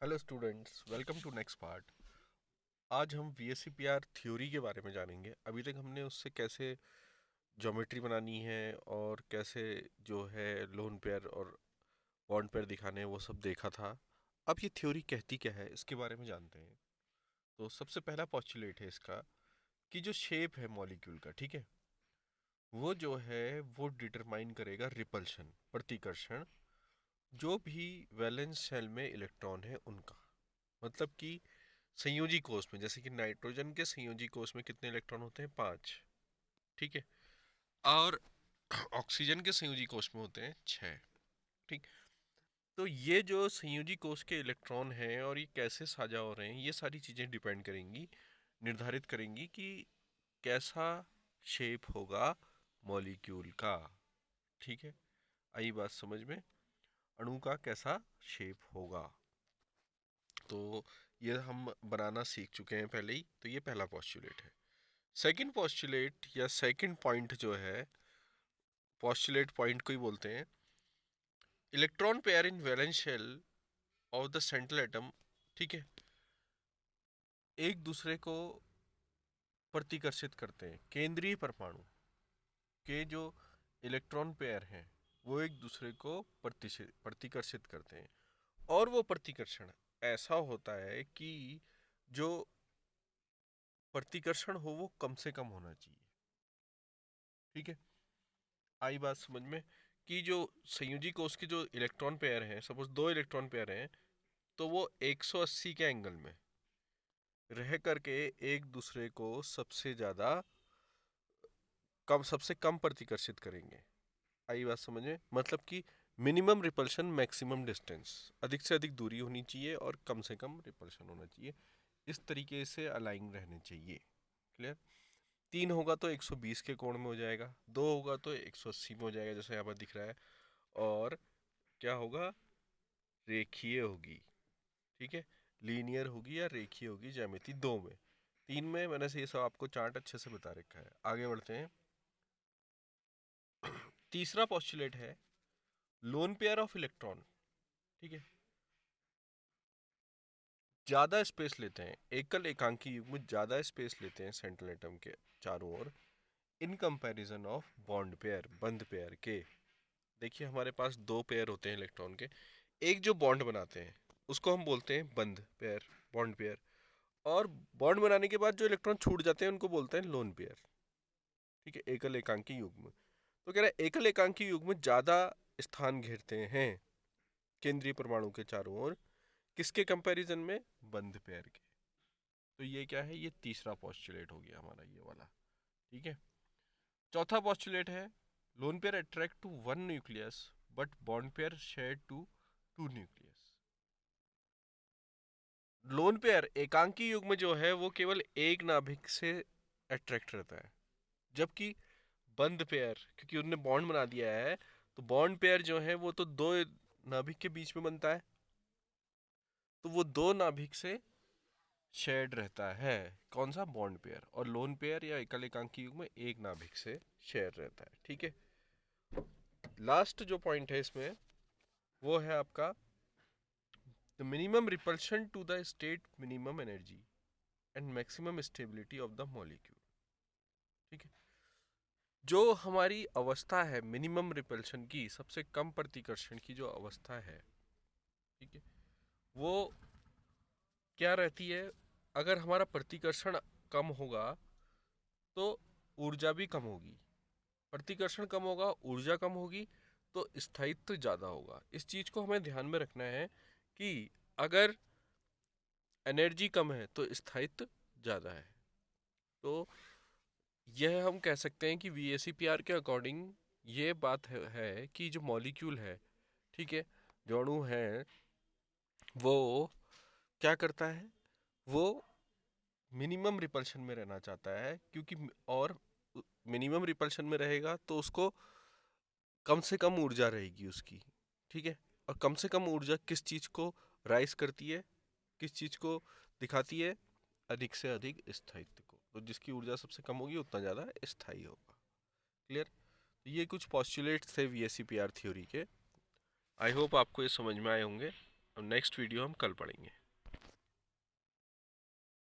Hello students, welcome to next part. आज हम वीएससीपीआर theory के बारे में जानेंगे। अभी तक हमने उससे कैसे ज्योमेट्री बनानी है और कैसे जो है लोन पेयर और बॉन्ड पेयर दिखाने हैं वो सब देखा था। अब ये थ्योरी कहती क्या है इसके बारे में जानते हैं। तो सबसे पहला पॉस्टुलेट है इसका कि जो शेप है मॉलिक्यूल का, ठीक है, वो जो है वो डिटरमाइन करेगा रिपल्शन, प्रतिकर्षण, जो भी वैलेंस शेल में इलेक्ट्रॉन है उनका। मतलब कि संयोजी कोष में, जैसे कि नाइट्रोजन के संयोजी कोष में कितने इलेक्ट्रॉन होते हैं? 5। ठीक है। और ऑक्सीजन के संयोजी कोष में होते हैं 6। ठीक। तो ये जो संयोजी कोष के इलेक्ट्रॉन हैं और ये कैसे साझा हो रहे हैं, ये सारी चीज़ें डिपेंड करेंगी, निर्धारित करेंगी कि कैसा शेप होगा मॉलिक्यूल का। ठीक है, आई बात समझ में? अणु का कैसा शेप होगा। तो ये हम बनाना सीख चुके हैं पहले ही। तो ये पहला पॉस्टुलेट है। सेकंड पॉस्टुलेट या सेकंड पॉइंट जो है, पॉस्टुलेट पॉइंट को ही बोलते हैं, electron pair in valence shell of the central atom, ठीक है, एक दूसरे को प्रतिकर्षित करते हैं। केंद्रीय परमाणु के जो इलेक्ट्रॉन पेयर हैं वो एक दूसरे को प्रतिकर्षित करते हैं। और वो प्रतिकर्षण ऐसा होता है कि जो प्रतिकर्षण हो वो कम से कम होना चाहिए। ठीक है, आई बात समझ में? कि जो संयोजी कोष के जो इलेक्ट्रॉन पेयर हैं, सपोज 2 इलेक्ट्रॉन पेयर हैं, तो वो 180 के एंगल में रह करके एक दूसरे को सबसे कम प्रतिकर्षित करेंगे। आई बात समझ में? मतलब कि मिनिमम रिपल्शन मैक्सिमम डिस्टेंस, अधिक से अधिक दूरी होनी चाहिए और कम से कम रिपल्शन होना चाहिए। इस तरीके से अलाइन रहने चाहिए। क्लियर? 3 होगा तो 120 के कोण में हो जाएगा, 2 होगा तो 180 में हो जाएगा, जैसे यहाँ पर दिख रहा है। और क्या होगा? रेखीय होगी। ठीक है, लीनियर होगी या रेखीय होगी ज्यामिति 2 में। 3 में मैंने से ये सब आपको चार्ट अच्छे से बता रखा है। आगे बढ़ते हैं। तीसरा पॉस्टुलेट है लोन पेयर ऑफ इलेक्ट्रॉन। ठीक है, ज्यादा स्पेस लेते हैं, एकल एकांकी युग्म ज्यादा स्पेस लेते हैं सेंट्रल एटम के चारों ओर, in comparison of bond pair, बंध पेयर के। देखिए हमारे पास 2 पेयर होते हैं इलेक्ट्रॉन के, एक जो बॉन्ड बनाते हैं उसको हम बोलते हैं बंध पेयर, बॉन्ड पेयर। और बॉन्ड बनाने के बाद जो इलेक्ट्रॉन छूट जाते हैं उनको बोलते हैं लोन पेयर। ठीक है, एकल एकांकी युग्म। तो कह रहा है एकल एकांकी युग्म ज्यादा स्थान घेरते हैं केंद्रीय परमाणु के चारों ओर, किसके कंपैरिजन में? बंध पेयर के। तो ये क्या है? ये तीसरा पॉस्टुलेट हो गया हमारा ये वाला। ठीक है। चौथा पॉस्टुलेट है lone pair attract to one nucleus but bond pair share to two nucleus. Lone pair एकांकी युग्म जो है वो केवल एक नाभिक से अट्रैक्ट रहता है, जबकि बंद पेयर, क्योंकि उनने बॉन्ड बना दिया है, तो बॉन्ड पेयर जो है वो तो 2 नाभिक के बीच में बनता है, तो वो 2 नाभिक से शेयर्ड रहता है। कौन सा? Bond pair. और लोन पेयर या एकल एकांकी युग्म एक नाभिक से शेयर रहता है। ठीक है। लास्ट जो पॉइंट है इसमें वो है आपका the minimum repulsion to the state minimum energy and maximum stability of the molecule. ठीक है, जो हमारी अवस्था है मिनिमम रिपल्शन की, सबसे कम प्रतिकर्षण की जो अवस्था है, ठीक है, वो क्या रहती है? अगर हमारा प्रतिकर्षण कम होगा तो ऊर्जा भी कम होगी, प्रतिकर्षण कम होगा ऊर्जा कम होगी, तो स्थायित्व ज़्यादा होगा। इस चीज़ को हमें ध्यान में रखना है कि अगर एनर्जी कम है तो स्थायित्व ज़्यादा है। तो यह हम कह सकते हैं कि वीएसीपीआर के अकॉर्डिंग ये बात है कि जो मॉलिक्यूल है, ठीक है, जो अणु है, वो क्या करता है? वो मिनिमम रिपल्शन में रहना चाहता है, क्योंकि और मिनिमम रिपल्शन में रहेगा तो उसको कम से कम ऊर्जा रहेगी उसकी। ठीक है, और कम से कम ऊर्जा किस चीज़ को राइज करती है, किस चीज़ को दिखाती है? अधिक से अधिक स्थायित्व को। तो जिसकी ऊर्जा सबसे कम होगी उतना ज़्यादा स्थायी होगा। क्लियर? तो ये कुछ पॉस्टुलेट्स थे वीएससीपीआर थ्योरी के। आई होप आपको ये समझ में आए होंगे। अब नेक्स्ट वीडियो हम कल पढ़ेंगे।